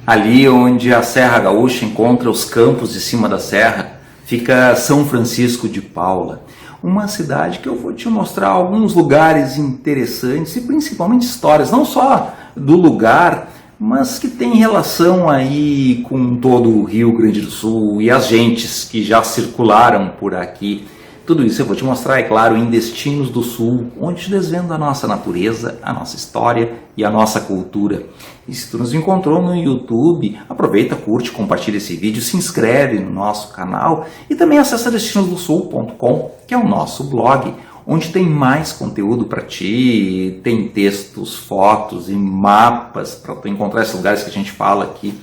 Ali onde a Serra Gaúcha encontra os campos de cima da serra, fica São Francisco de Paula, uma cidade que eu vou te mostrar alguns lugares interessantes e principalmente histórias, não só do lugar, mas que tem relação aí com todo o Rio Grande do Sul e as gentes que já circularam por aqui. Tudo isso eu vou te mostrar, é claro, em Destinos do Sul, onde te desvendo a nossa natureza, a nossa história e a nossa cultura. E se tu nos encontrou no YouTube, aproveita, curte, compartilha esse vídeo, se inscreve no nosso canal e também acessa destinosdosul.com, que é o nosso blog, onde tem mais conteúdo para ti, tem textos, fotos e mapas para tu encontrar esses lugares que a gente fala aqui.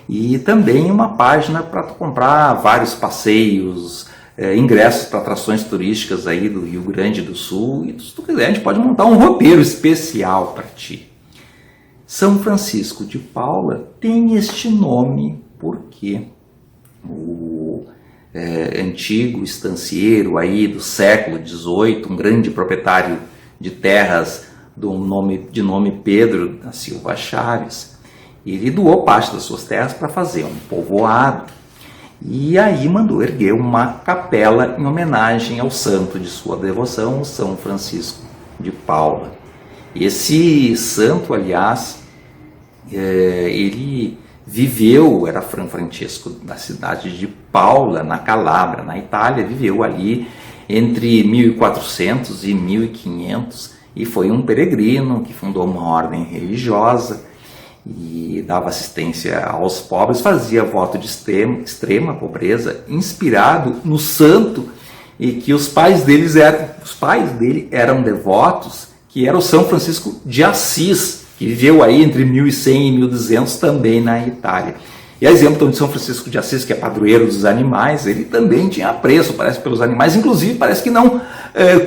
E também uma página para tu comprar vários passeios, ingressos para atrações turísticas aí do Rio Grande do Sul. E se tu quiser, a gente pode montar um roteiro especial para ti. São Francisco de Paula tem este nome porque o antigo estancieiro aí do século XVIII, um grande proprietário de terras de nome Pedro da Silva Chaves, ele doou parte das suas terras para fazer um povoado. E aí mandou erguer uma capela em homenagem ao santo de sua devoção, São Francisco de Paula. Esse santo, aliás, ele viveu, era Francisco da cidade de Paula, na Calábria, na Itália, viveu ali entre 1400 e 1500 e foi um peregrino que fundou uma ordem religiosa e dava assistência aos pobres, fazia voto de extrema pobreza, inspirado no santo e que os pais dele eram devotos, que era o São Francisco de Assis, que viveu aí entre 1100 e 1200 também na Itália. E a exemplo de São Francisco de Assis, que é padroeiro dos animais, ele também tinha apreço, parece, pelos animais, inclusive parece que não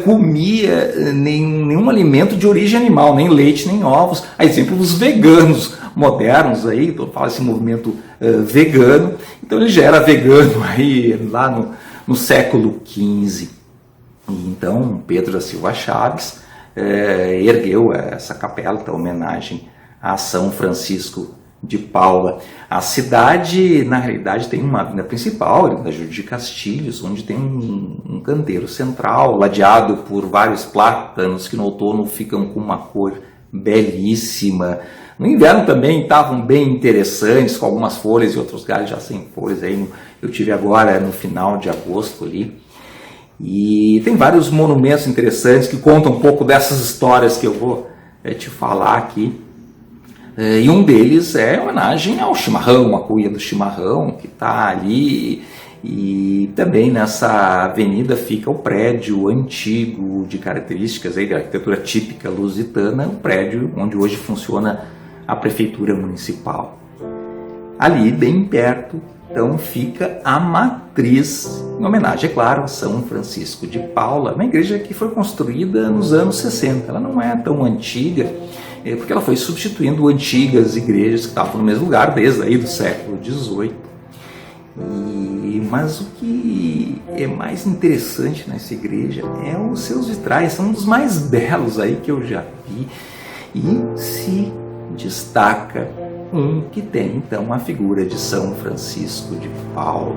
comia nenhum alimento de origem animal, nem leite, nem ovos, a exemplo dos veganos modernos aí, então fala esse movimento vegano, então ele já era vegano aí lá no século XV. E então Pedro da Silva Chaves ergueu essa capela, então, homenagem a São Francisco de Paula. A cidade, na realidade, tem uma avenida principal, a Júlio de Castilhos, onde tem um canteiro central, ladeado por vários plátanos que no outono ficam com uma cor belíssima. No inverno também estavam bem interessantes, com algumas folhas e outros galhos já sem folhas. Aí eu tive agora no final de agosto ali. E tem vários monumentos interessantes que contam um pouco dessas histórias que eu vou te falar aqui. E um deles é homenagem ao chimarrão, a cuia do chimarrão, que está ali. E também nessa avenida fica o prédio antigo de características aí, de arquitetura típica lusitana, o prédio onde hoje funciona a prefeitura municipal. Ali, bem perto, então fica a matriz, em homenagem, é claro, a São Francisco de Paula, uma igreja que foi construída nos anos 60. Ela não é tão antiga, porque ela foi substituindo antigas igrejas que estavam no mesmo lugar desde aí do século XVIII. Mas o que é mais interessante nessa igreja é os seus vitrais, são um dos mais belos aí que eu já vi, e se destaca um que tem então a figura de São Francisco de Paula.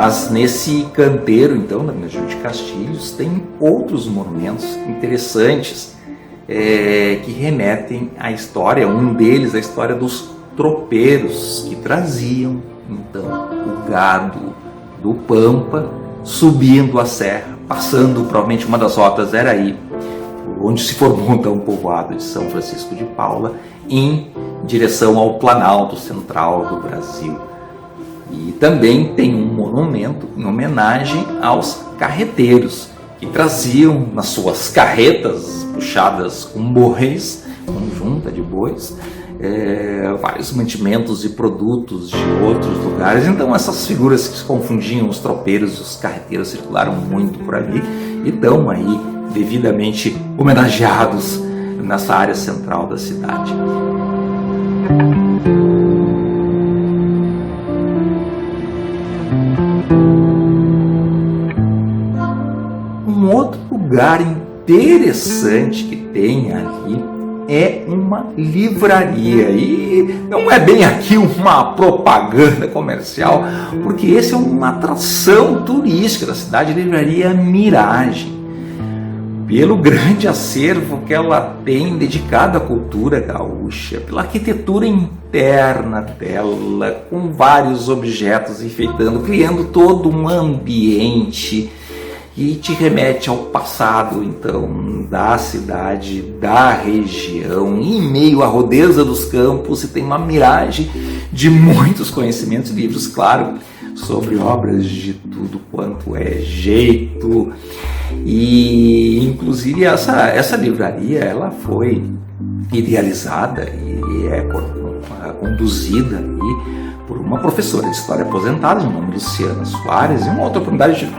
Mas nesse canteiro, então, da Júlio de Castilhos, tem outros monumentos interessantes que remetem à história. Um deles, a história dos tropeiros que traziam, então, o gado do Pampa, subindo a serra, passando, provavelmente uma das rotas era aí, onde se formou então o povoado de São Francisco de Paula, em direção ao Planalto Central do Brasil. E também tem um monumento em homenagem aos carreteiros, que traziam nas suas carretas puxadas com bois, com junta de bois, vários mantimentos e produtos de outros lugares. Então essas figuras que se confundiam, os tropeiros e os carreteiros, circularam muito por ali e estão aí devidamente homenageados nessa área central da cidade. Um outro lugar interessante que tem ali é uma livraria, e não é bem aqui uma propaganda comercial, porque esse é uma atração turística da cidade, a Livraria Miragem, pelo grande acervo que ela tem dedicado à cultura gaúcha, pela arquitetura interna dela, com vários objetos enfeitando, criando todo um ambiente que te remete ao passado, então, da cidade, da região. Em meio à rodeza dos campos, você tem uma miragem de muitos conhecimentos e livros, claro, sobre obras de tudo quanto é jeito. E, inclusive, essa livraria, ela foi idealizada e é conduzida aí por uma professora de história aposentada, de nome Luciana Soares. E uma outra oportunidade,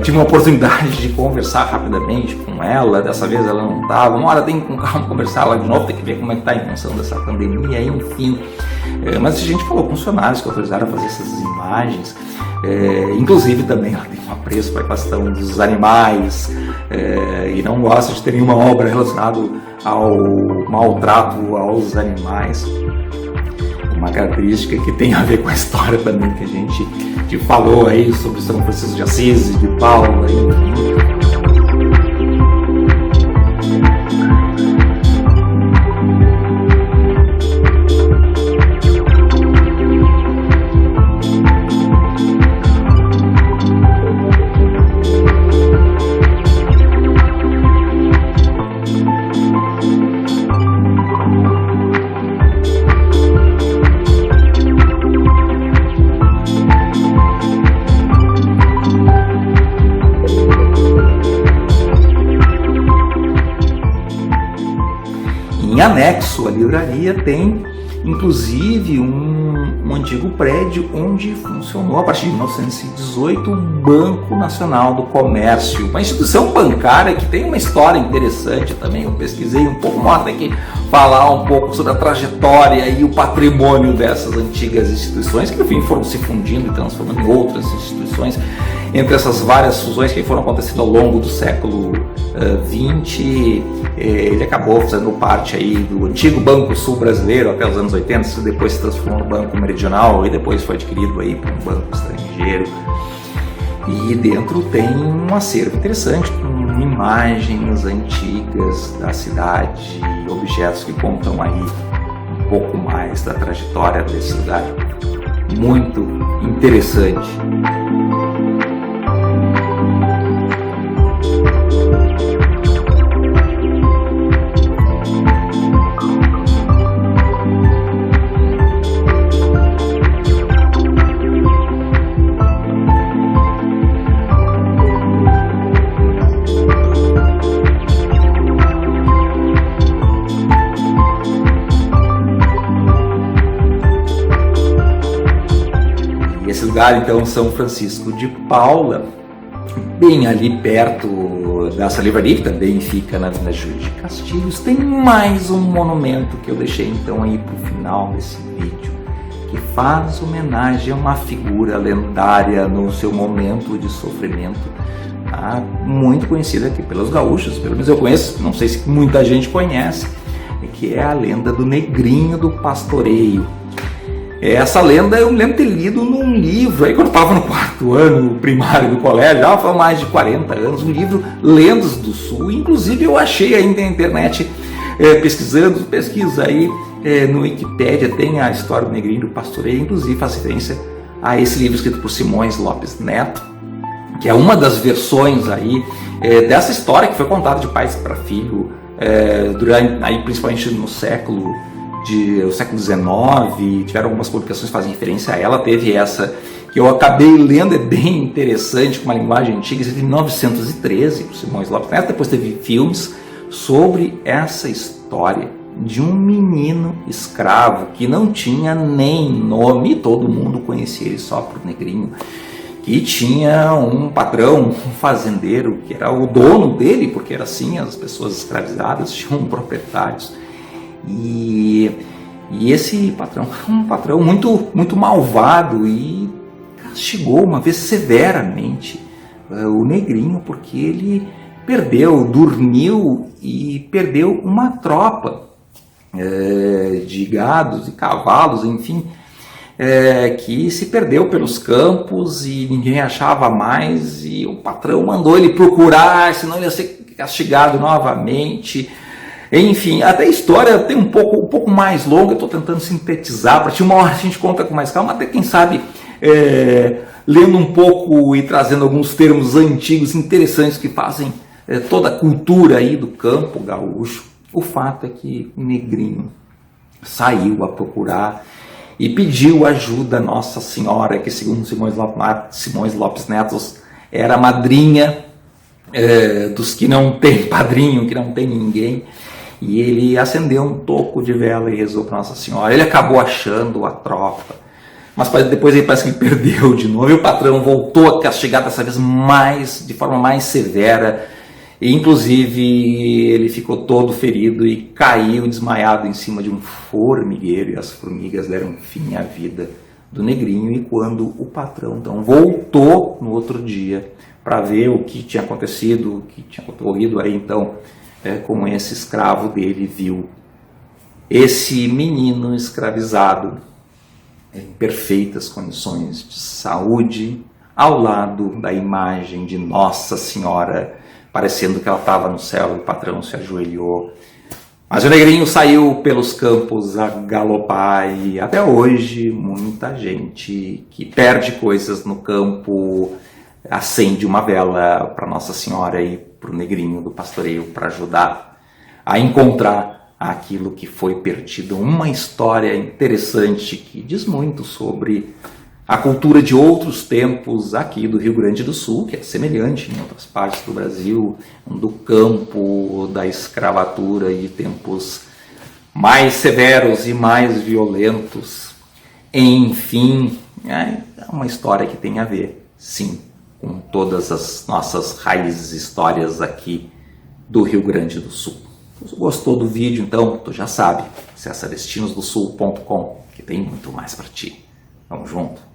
tive uma oportunidade de conversar rapidamente com ela. Dessa vez ela não estava. Uma hora tem que conversar lá de novo, tem que ver como é que está em função dessa pandemia, enfim. Mas a gente falou com funcionários que autorizaram a fazer essas imagens. Inclusive também ela tem um apreço para a questão dos animais e não gosta de ter nenhuma obra relacionada ao maltrato aos animais. Uma característica que tem a ver com a história também que a gente te falou aí sobre São Francisco de Assis, de Paula, enfim. Em anexo à livraria tem, inclusive, um antigo prédio onde funcionou, a partir de 1918, o Banco Nacional do Comércio, uma instituição bancária que tem uma história interessante também. Eu pesquisei um pouco, mas tem que falar um pouco sobre a trajetória e o patrimônio dessas antigas instituições, que, enfim, foram se fundindo e transformando em outras instituições. Entre essas várias fusões que foram acontecendo ao longo do século XX, ele acabou fazendo parte aí do antigo Banco Sul Brasileiro até os anos 80, depois se transformou no Banco Meridional e depois foi adquirido aí por um banco estrangeiro. E dentro tem um acervo interessante com imagens antigas da cidade e objetos que contam aí um pouco mais da trajetória desse lugar. Muito interessante. Esse lugar, então, São Francisco de Paula, bem ali perto dessa livraria, que também fica na Júlio de Castilhos, tem mais um monumento que eu deixei então aí para o final desse vídeo, que faz homenagem a uma figura lendária no seu momento de sofrimento, muito conhecida aqui pelos gaúchos, pelo menos eu conheço, não sei se muita gente conhece, que é a lenda do Negrinho do Pastoreio. Essa lenda eu me lembro de ter lido num livro, aí quando eu estava no 4º ano primário do colégio, já foi mais de 40 anos, um livro Lendas do Sul. Inclusive eu achei ainda na internet, pesquisa aí no Wikipédia, tem a história do Negrinho do Pastoreio, inclusive faz referência a esse livro escrito por Simões Lopes Neto, que é uma das versões aí dessa história que foi contada de pai para filho, durante, aí, principalmente no século XIX, tiveram algumas publicações que fazem referência a ela. Teve essa que eu acabei lendo, é bem interessante, com uma linguagem antiga, de 1913, por Simões Lopes Neto. Depois teve filmes sobre essa história de um menino escravo que não tinha nem nome, todo mundo conhecia ele só por Negrinho, que tinha um patrão, um fazendeiro, que era o dono dele, porque era assim, as pessoas escravizadas tinham proprietários. E esse patrão era um patrão muito malvado e castigou uma vez severamente o Negrinho, porque ele dormiu e perdeu uma tropa de gados e cavalos, enfim, que se perdeu pelos campos e ninguém achava mais, e o patrão mandou ele procurar, senão ele ia ser castigado novamente. Enfim, até a história tem um pouco mais longa, eu estou tentando sintetizar para ti, uma hora a gente conta com mais calma, até quem sabe lendo um pouco e trazendo alguns termos antigos interessantes que fazem toda a cultura aí do campo gaúcho. O fato é que o Negrinho saiu a procurar e pediu ajuda a Nossa Senhora, que segundo Simões Lopes Neto era a madrinha dos que não tem padrinho, que não tem ninguém. E ele acendeu um toco de vela e rezou para Nossa Senhora. Ele acabou achando a tropa, mas depois ele parece que perdeu de novo. E o patrão voltou a castigar, dessa vez de forma mais severa. E, inclusive, ele ficou todo ferido e caiu desmaiado em cima de um formigueiro. E as formigas deram fim à vida do Negrinho. E quando o patrão então voltou no outro dia para ver o que tinha acontecido, o que tinha ocorrido aí então, como esse escravo dele viu esse menino escravizado em perfeitas condições de saúde, ao lado da imagem de Nossa Senhora, parecendo que ela estava no céu, e o patrão se ajoelhou. Mas o Negrinho saiu pelos campos a galopar, e até hoje muita gente que perde coisas no campo acende uma vela para Nossa Senhora e para o Negrinho do Pastoreio, para ajudar a encontrar aquilo que foi perdido. Uma história interessante que diz muito sobre a cultura de outros tempos aqui do Rio Grande do Sul, que é semelhante em outras partes do Brasil, do campo, da escravatura e tempos mais severos e mais violentos. Enfim, é uma história que tem a ver, sim, com todas as nossas raízes, histórias aqui do Rio Grande do Sul. Se você gostou do vídeo, então, tu já sabe, acessa destinosdosul.com, que tem muito mais para ti. Vamos junto!